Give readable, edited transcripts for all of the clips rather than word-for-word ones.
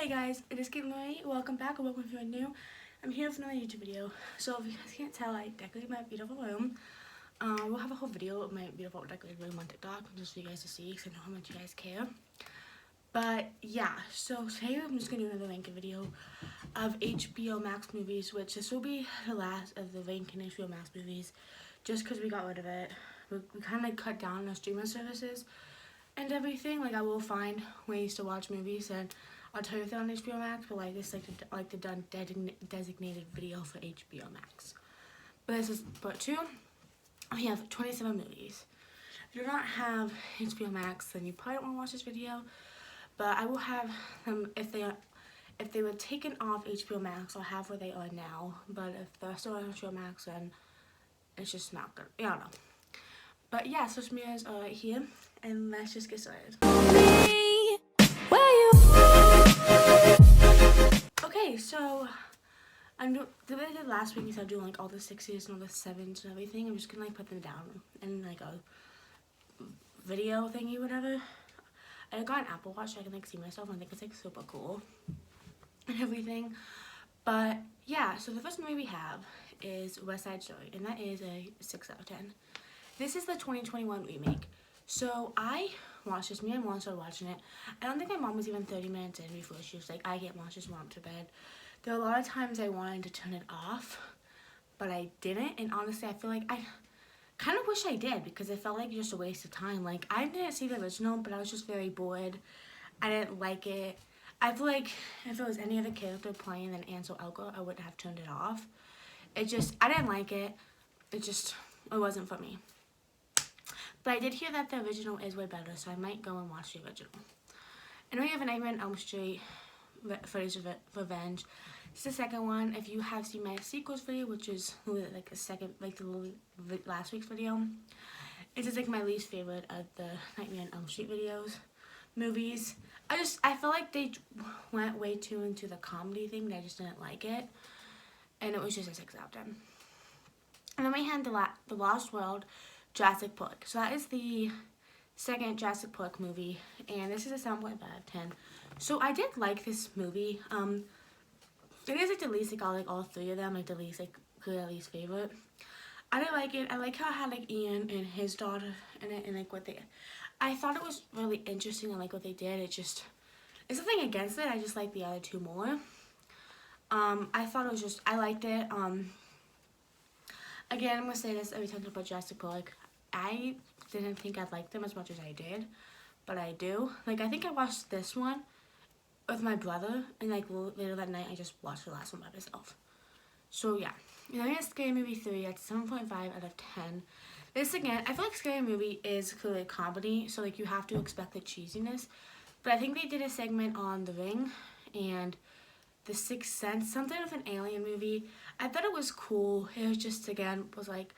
Hey guys, it is kaitlynxmarrie. Welcome back or welcome if you're new. I'm here with another YouTube video. So if you guys can't tell, I decorated my beautiful room. We'll have a whole video of my beautiful decorated room on TikTok just for you guys to see because I know how much you guys care. But yeah, so today I'm just going to do another ranking video of HBO Max movies, which this will be the last of the ranking HBO Max movies just because we got rid of it. We kind of like cut down our streaming services and everything. Like I will find ways to watch movies and I'll tell you if they're on HBO Max, but like this like the done designated video for HBO Max. But this is part 2. We have 27 movies. If you do not have HBO Max, then you probably don't want to watch this video. But I will have them if they were taken off HBO Max, I'll have where they are now. But if they're still on HBO Max, then it's just not good. I don't know. But yeah, social medias are right here, and let's just get started. Okay, so the way I did last week instead of doing like all the 6s and all the 7s and everything, I'm just gonna like put them down in like a video thingy, whatever. I got an Apple Watch so I can like see myself, and I think it's like super cool and everything. But yeah, so the first movie we have is West Side Story, and that is a 6 out of 10. This is the 2021 remake. So I watched this. Me and Mom started watching it. I don't think my mom was even 30 minutes in before she was like, I can't watch this, Mom, to bed. There were a lot of times I wanted to turn it off, but I didn't. And honestly, I feel like I kind of wish I did because it felt like just a waste of time. Like, I didn't see the original, but I was just very bored. I didn't like it. I feel like if it was any other character playing than Ansel Elgort, I wouldn't have turned it off. I didn't like it. It wasn't for me. But I did hear that the original is way better, so I might go and watch the original. And we have a Nightmare on Elm Street, Freddy's Revenge. It's the second one. If you have seen my sequels video, which is like the last week's video, it's just like my least favorite of the Nightmare on Elm Street movies. I felt like they went way too into the comedy thing, that I just didn't like it. And it was just a 6 out of 10. And then we had the Lost World, Jurassic Park. So that is the second Jurassic Park movie, and this is a 7.5 out of 10. So I did like this movie. It is like the least, like all 3 of them, like the least, like good, least favorite. I did like it. I like how it had like Ian and his daughter in it, and like I thought it was really interesting. I like what they did. It's nothing against it. I just like the other 2 more. I liked it. Again, I'm gonna say this every time I talk about Jurassic Park. I didn't think I'd like them as much as I did, but I do. Like, I think I watched this one with my brother, and like later that night, I just watched the last one by myself. So yeah, and then Scary Movie 3 at 7.5 out of 10. This again, I feel like Scary Movie is clearly a comedy, so like you have to expect the cheesiness. But I think they did a segment on The Ring and The Sixth Sense, something with an alien movie. I thought it was cool. It was just, again, like,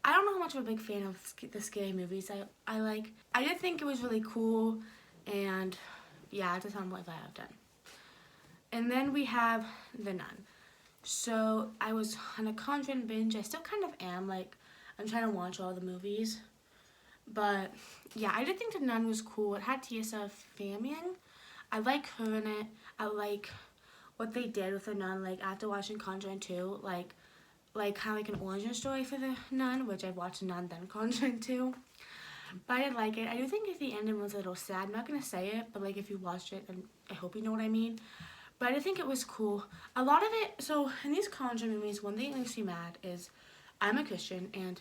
I don't know how much of a big fan of the scary movies I like. I did think it was really cool, and yeah, it's a 7.5 out of 10. And then we have The Nun. So I was on a Conjuring binge. I still kind of am. Like, I'm trying to watch all the movies. But yeah, I did think The Nun was cool. It had Tessa Famian. I like her in it. I like what they did with The Nun. Like, after watching Conjuring 2, like kind of like an origin story for The Nun, which I've watched Nun then Conjuring 2. But I did like it. I do think if the ending was a little sad, I'm not going to say it, but like if you watched it, then I hope you know what I mean. But I did think it was cool. A lot of it, so in these Conjuring movies, one thing that makes me mad is I'm a Christian, and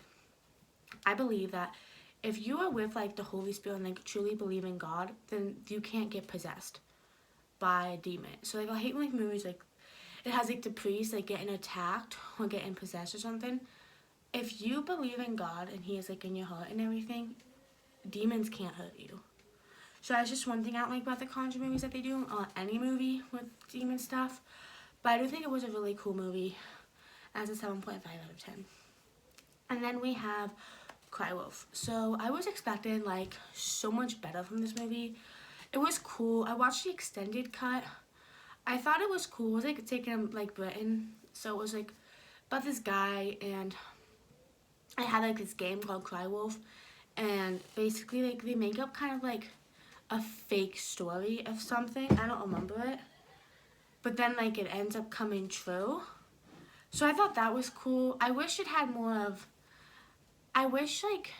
I believe that if you are with like the Holy Spirit and like truly believe in God, then you can't get possessed by a demon. So like I hate when like movies like it has like the priest like getting attacked or getting possessed or something. If you believe in God and he is like in your heart and everything, demons can't hurt you. So that's just one thing I don't like about the Conjuring movies that they do, any movie with demon stuff. But I do think it was a really cool movie as a 7.5 out of 10. And then we have Cry Wolf. So I was expecting like so much better from this movie. It was cool. I watched the extended cut. I thought it was cool. It was like taking like Britain, so it was like about this guy, and I had like this game called Cry Wolf, and basically like they make up kind of like a fake story of something. I don't remember it, but then like it ends up coming true. So I thought that was cool. I wish it had more of, I wish like,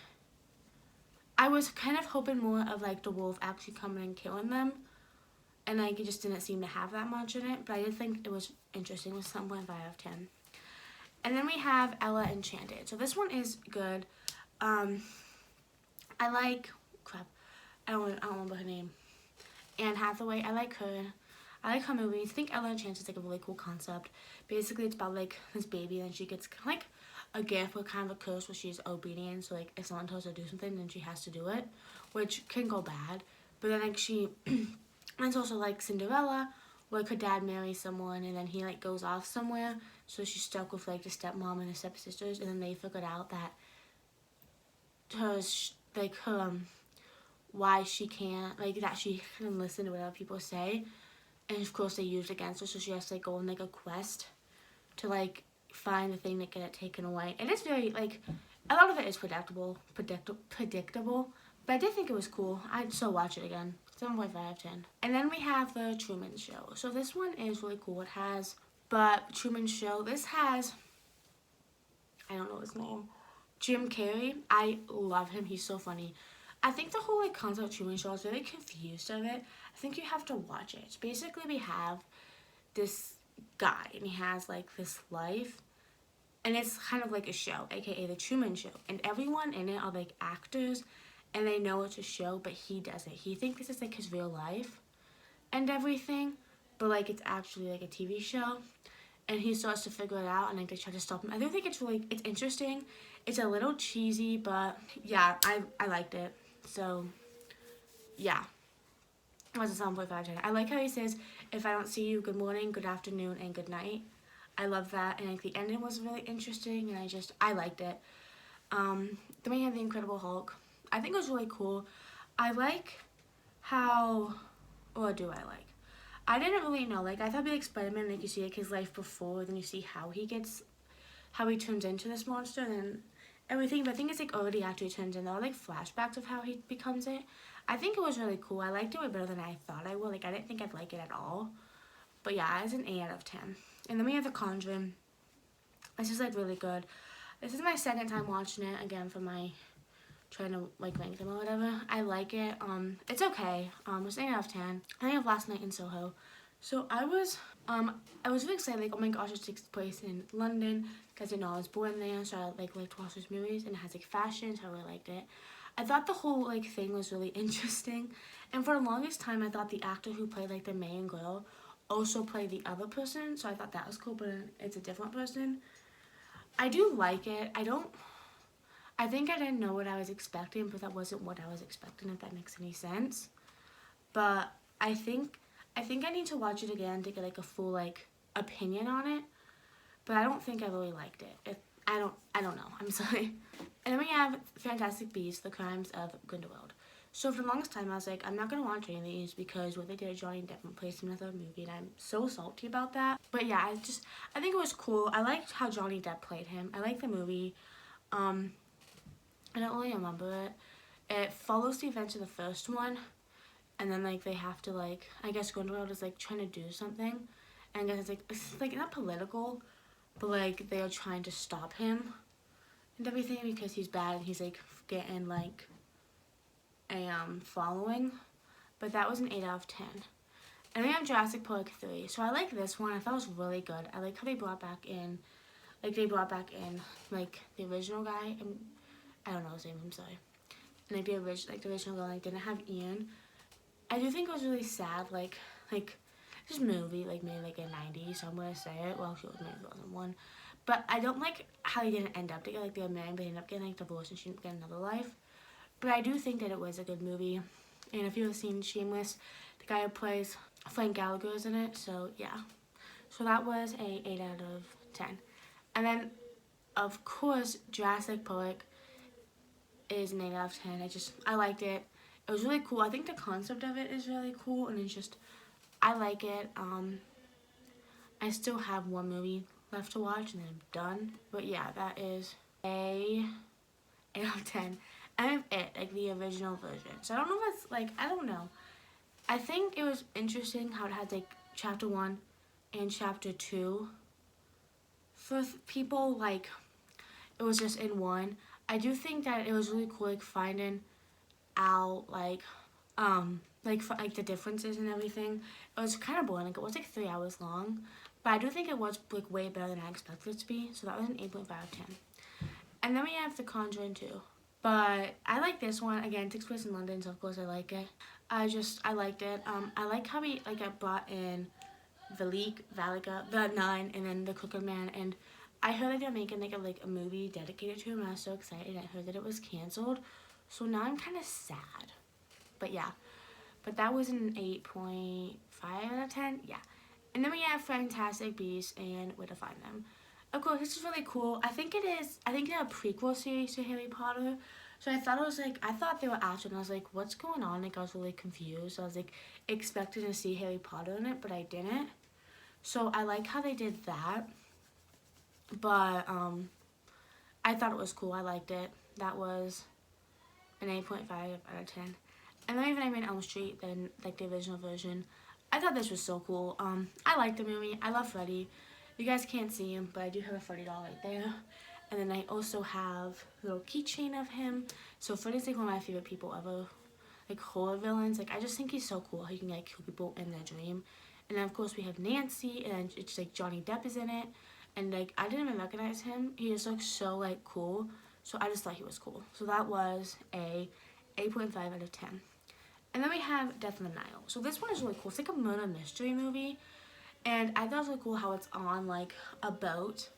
I was kind of hoping more of like the wolf actually coming and killing them. And like it just didn't seem to have that much in it. But I did think it was interesting with 7.5 out of 10. And then we have Ella Enchanted. So this one is good. I like, crap, I don't remember her name. Anne Hathaway, I like her. I like her movies. I think Ella Enchanted is like a really cool concept. Basically, it's about like this baby, and she gets kind of like a gift with kind of a curse where she's obedient. So like if someone tells her to do something, then she has to do it, which can go bad. But then like she, and it's also like Cinderella, where like her dad marries someone, and then he like goes off somewhere. So she's stuck with like the stepmom and the stepsisters, and then they figured out that her why she can't, like that she can listen to whatever people say. And of course they used it against her, so she has to like go on like a quest to like find the thing that get it taken away. And it's very like, a lot of it is predictable, but I did think it was cool. I'd still watch it again. 7.5 out of 10. And then we have the Truman Show. So this one is really cool. It has, but Truman Show, this has, I don't know his name, Jim Carrey. I love him. He's so funny. I think the whole like concept of Truman Show, I was really confused of it. I think you have to watch it. Basically, we have this guy, and he has like this life, and it's kind of like a show, aka the Truman Show. And everyone in it are like actors, and they know it's a show, but he doesn't. He thinks this is like his real life and everything, but like it's actually like a TV show. And he starts to figure it out, and like they try to stop him. I do think it's really, it's interesting. It's a little cheesy, but yeah, I liked it. So yeah, it was a 7.5 out of 10. I like how he says, if I don't see you, good morning, good afternoon, and good night. I love that, and like the ending was really interesting, and I liked it. Then we have the Incredible Hulk. I think it was really cool. I like how, or do I like? I didn't really know. Like I thought it'd be like Spider-Man, like you see like his life before, then you see how he turns into this monster, and everything. But I think it's like already after he turns in. There are like flashbacks of how he becomes it. I think it was really cool. I liked it way better than I thought I would. Like I didn't think I'd like it at all. But yeah, it's an 8 out of 10. And then we have The Conjuring. This is like really good. This is my second time watching it again for my trying to like rank them or whatever. I like it. It's okay. It's 8 out of 10. I have Last Night in Soho. So I was really excited, like, oh my gosh, it takes place in London, because you know I was born there, so I like to watch those movies, and it has like fashion, so I really liked it. I thought the whole like thing was really interesting, and for the longest time I thought the actor who played like the main girl also played the other person, so I thought that was cool, but it's a different person. I do like it. I think I didn't know what I was expecting, but that wasn't what I was expecting, if that makes any sense. But I think I need to watch it again to get like a full like opinion on it. But I don't think I really liked it. I don't know. I'm sorry. And then we have Fantastic Beasts: The Crimes of Grindelwald. So for the longest time I was like, I'm not gonna watch any of these because what they did, Johnny Depp replaced him in another movie, and I'm so salty about that. But yeah, I think it was cool. I liked how Johnny Depp played him. I liked the movie. I don't really remember it. It follows the events of the first one, and then like they have to like, I guess Grindelwald is like trying to do something, and I guess it's like not political, but like they are trying to stop him and everything because he's bad, and he's like getting like a following. But that was an 8 out of 10. And we have Jurassic Park 3. So I like this one. I thought it was really good. I like how they brought back in like the original guy, and I don't know his name, I'm sorry. And like the original guy like didn't have Ian. I do think it was really sad, like this movie like made like in '90s, so I'm gonna say it. Well, she was made in 2001. But I don't like how they didn't end up together. Like they were married, but they ended up getting like divorced, and she didn't get another life. But I do think that it was a good movie. And if you have seen Shameless, the guy who plays Frank Gallagher is in it. So yeah. So that was a 8 out of 10. And then, of course, Jurassic Park is an 8 out of 10. I liked it. It was really cool. I think the concept of it is really cool, and it's just, I like it. I still have one movie left to watch, and then I'm done. But yeah, that is a 8 out of 10. I have it, like the original version. So I don't know if it's like, I don't know. I think it was interesting how it had like chapter 1, and chapter 2 for people, like it was just in one. I do think that it was really cool, like finding out like the differences and everything. It was kind of boring. Like it was like 3 hours long, but I do think it was like way better than I expected it to be. So that was an 8.5 out of 10. And then we have The Conjuring 2. But I like this one. Again, it takes place in London, so of course I like it. I liked it. I like how I brought in the Nun, and then the Crooked Man. And I heard that they're making like a movie dedicated to him, and I was so excited. I heard that it was canceled. So now I'm kind of sad. But yeah. But that was an 8.5 out of 10. Yeah. And then we have Fantastic Beasts and Where to Find Them. Of course, this is really cool. I think they're a prequel series to Harry Potter. So I thought they were after, and I was like, what's going on? Like, I was really confused. I was like, expecting to see Harry Potter in it, but I didn't. So I like how they did that. But I thought it was cool. I liked it. That was an 8.5 out of 10. And then even I made Elm Street, then like the original version. I thought this was so cool. I like the movie. I love Freddy. You guys can't see him, but I do have a Freddy doll right there. And then I also have a little keychain of him. So Freddy's like one of my favorite people ever. Like horror villains. Like I just think he's so cool how he can like kill people in their dream. And then of course we have Nancy, and it's like Johnny Depp is in it. And like I didn't even recognize him. He just looks so like cool. So I just thought he was cool. So that was a 8.5 out of 10. And then we have Death in the Nile. So this one is really cool. It's like a murder mystery movie. And I thought it was really cool how it's on like a boat.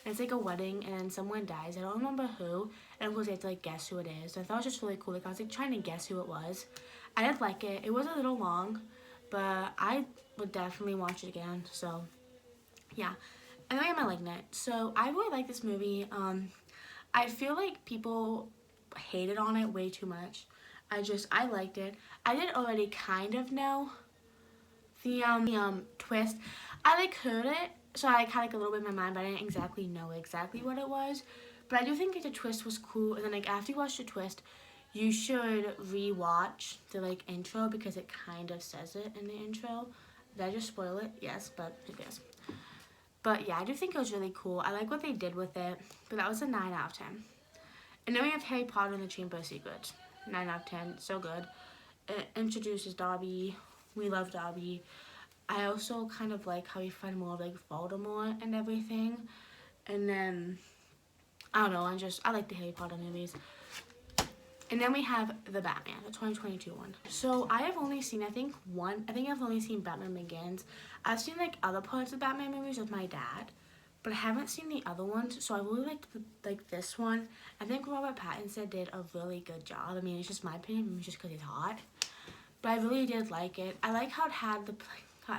And it's like a wedding, and then someone dies. I don't remember who. And of course you have to like guess who it is. So I thought it was just really cool. Like I was like trying to guess who it was. I did like it. It was a little long, but I would definitely watch it again. So yeah. And then I have Malignant. So I really like this movie. I feel like people hated on it way too much. I liked it. I did already kind of know the twist. I like heard it, so I had like a little bit in my mind, but I didn't exactly know exactly what it was. But I do think like the twist was cool, and then like after you watch the twist, you should re-watch the like intro, because it kind of says it in the intro. Did I just spoil it? Yes, but it is. But yeah, I do think it was really cool. I like what they did with it, but that was a 9 out of 10. And then we have Harry Potter and the Chamber of Secrets. 9 out of 10, so good. It introduces Dobby. We love Dobby. I also kind of like how we find more of like Voldemort and everything. And then, I don't know, I like the Harry Potter movies. And then we have the Batman, the 2022 one. So I have only seen, I think I've only seen Batman Begins. I've seen like other parts of Batman movies with my dad, but I haven't seen the other ones. So I really like this one. I think Robert Pattinson did a really good job. I mean, it's just my opinion, maybe just because he's hot. But I really did like it. I like how it had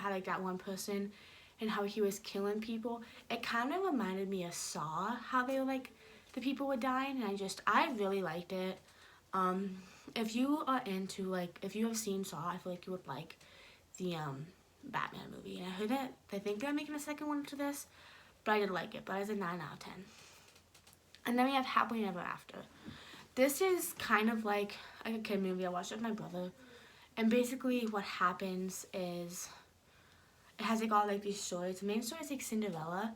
like that one person and how he was killing people. It kind of reminded me of Saw, how they were like, the people were dying, and I really liked it. If you are into like, if you have seen Saw, I feel like you would like the Batman movie. And I heard that I think they're making a second one to this, but I did like it. But it was a 9 out of 10. And then we have Happily Ever After. This is kind of like a kid movie. I watched it with my brother. And basically what happens is, it has like all like these stories. The main story is like Cinderella,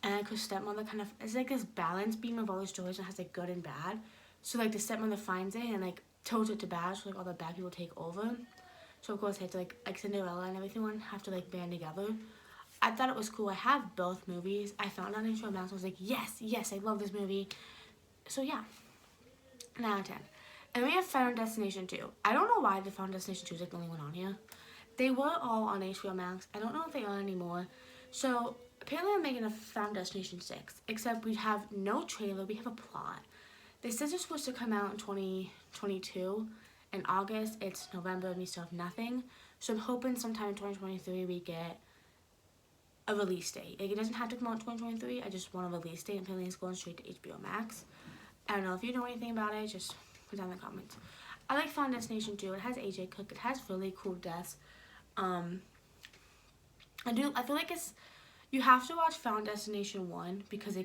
and like her stepmother kind of, it's like this balance beam of all the stories, and has like good and bad. So like the stepmother finds it and like tilts it to bad, so like all the bad people take over. So of course they have to like Cinderella and everyone have to like band together. I thought it was cool. I have both movies. I found out on Hbo Max. I was like, yes, I love this movie. So yeah, 9 out of 10. And we have Final Destination 2. I don't know why the Final Destination 2 is like the only one on here. They were all on Hbo Max. I don't know if they are anymore. So apparently I'm making a Final Destination 6. Except we have no trailer. We have a plot. They said it's supposed to come out in 2022. In August, it's November, and we still have nothing. So I'm hoping sometime in 2023 we get a release date. Like, it doesn't have to come out in 2023. I just want a release date. Apparently it's going straight to Hbo Max. I don't know if you know anything about it. Just put down in the comments. I like Final Destination 2. It has AJ Cook. It has really cool deaths. I feel like you have to watch Final Destination 1 because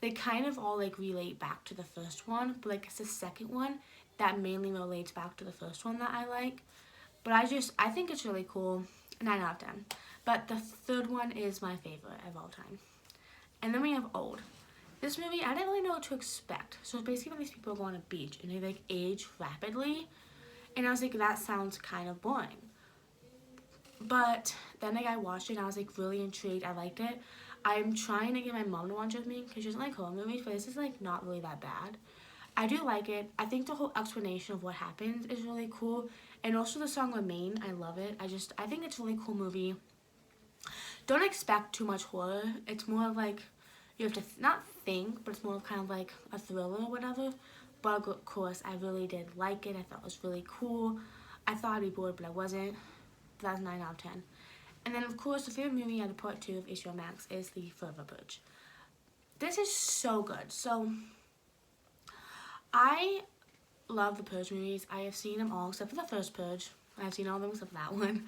they kind of all like relate back to the first one, but like it's the second one that mainly relates back to the first one that I like. But I think it's really cool. 9 out of 10. But the third one is my favorite of all time. And then we have Old. This movie, I didn't really know what to expect. So it's basically these people go on a beach and they like age rapidly. And I was like, that sounds kind of boring. But then like, I watched it and I was like really intrigued. I liked it. I'm trying to get my mom to watch it with me because she doesn't like horror movies, but this is like not really that bad. I do like it. I think the whole explanation of what happens is really cool. And also the song Remain, I love it. I think it's a really cool movie. Don't expect too much horror. It's more of like, you have to not think, but it's more of kind of like a thriller or whatever. But of course, I really did like it. I thought it was really cool. I thought I'd be bored, but I wasn't. That's 9 out of 10. And then, of course, the favorite movie out of part 2 of Hbo Max is The Forever Purge. This is so good. So, I love the Purge movies. I have seen them all except for the first Purge. I've seen all of them except for that one.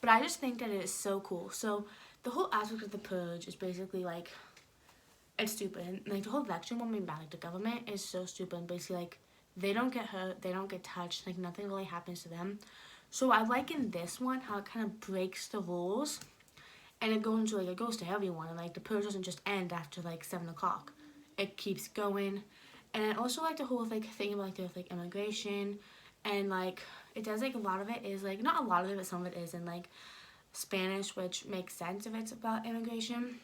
But I just think that it is so cool. So, the whole aspect of the Purge is basically like, it's stupid. Like, the whole election one being bad, like, the government is so stupid. Basically, like, they don't get hurt, they don't get touched, like, nothing really happens to them. So I like in this one how it kind of breaks the rules, and it goes into like, it goes to everyone, and like the purge doesn't just end after like 7 o'clock. It keeps going. And I also like the whole like thing about like immigration, and like it does like a lot of it is like, not a lot of it, but some of it is in like Spanish, which makes sense if it's about immigration.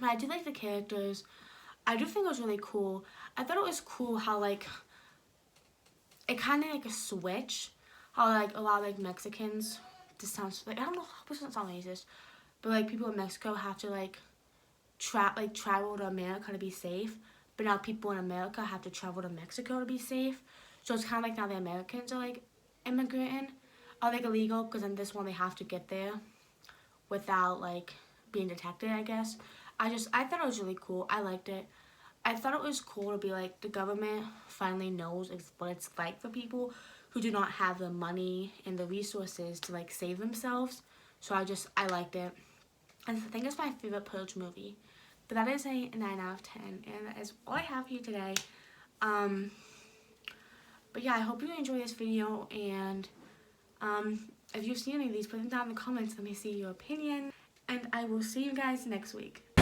But I do like the characters. I do think it was really cool. I thought it was cool how like it kind of like a switch. How like a lot of like Mexicans, this sounds like, I don't know, this doesn't sound racist, but like people in Mexico have to like travel to America to be safe, but now people in America have to travel to Mexico to be safe. So it's kind of like now the Americans are like immigrating, are like illegal, because in this one they have to get there without like being detected, I guess. I thought it was really cool. I liked it. I thought it was cool to be like, the government finally knows what it's like for people who do not have the money and the resources to like save themselves. So I liked it. And I think it's my favorite Purge movie. But that is a 9 out of 10. And that is all I have for you today. But yeah, I hope you enjoy this video. And if you've seen any of these, put them down in the comments. Let me see your opinion. And I will see you guys next week.